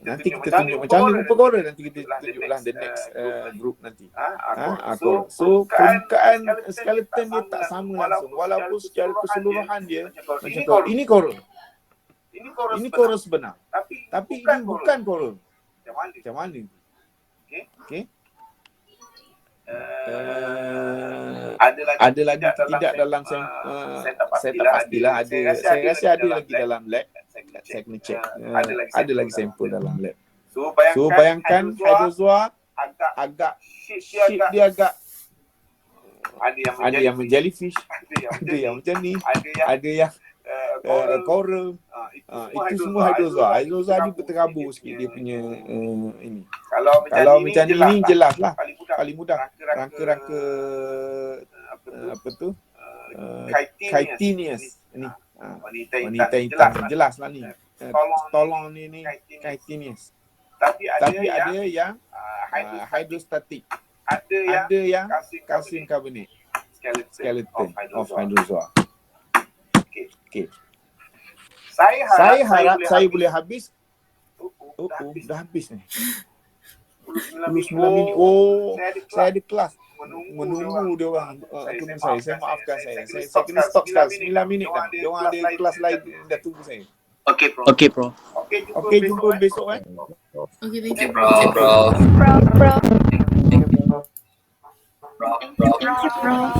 Nanti kita tunjuk macam mana rupa coral, nanti kita tunjuklah the next group nanti. So permukaan skeleton dia tak sama langsung, walaupun secara keseluruhan dia macam coral. Ini coral sebenar. Tapi ini bukan coral. Macam mana? Okay. Ada lagi tidak dalam saya tak pastilah ada. Saya rasa ada lagi dalam lab. Saya kena check. Ada lagi sampel dalam lab. So bayangkan hydrozoa agak shape dia agak ada yang jellyfish, ada yang macam ni, ada yang coral. Itu semua hydrozoa. Hydrozoa ni berterabur sikit dia punya ini. Kalau macam ni jelas lah, paling mudah. Rangka-rangka apa tu? Chitinus ni. Wanita hitam jelas lah ni. Tolong ni Chitinus. Tapi ada yang hydrostatic. Ada yang calcium carbonate. Skeleton of hydrozoa. Okay. Saya harap saya boleh habis. Dah habis ni. 29 minit. Saya ada kelas. Menunggu dia orang tunggu saya. Saya maafkan saya. Saya kena stop sekarang. 9 minit dah. Dia orang ada kelas lain dah tunggu saya. Okay, bro. Okey, jumpa besok Okay, thank you, Bro. Thank you, bro.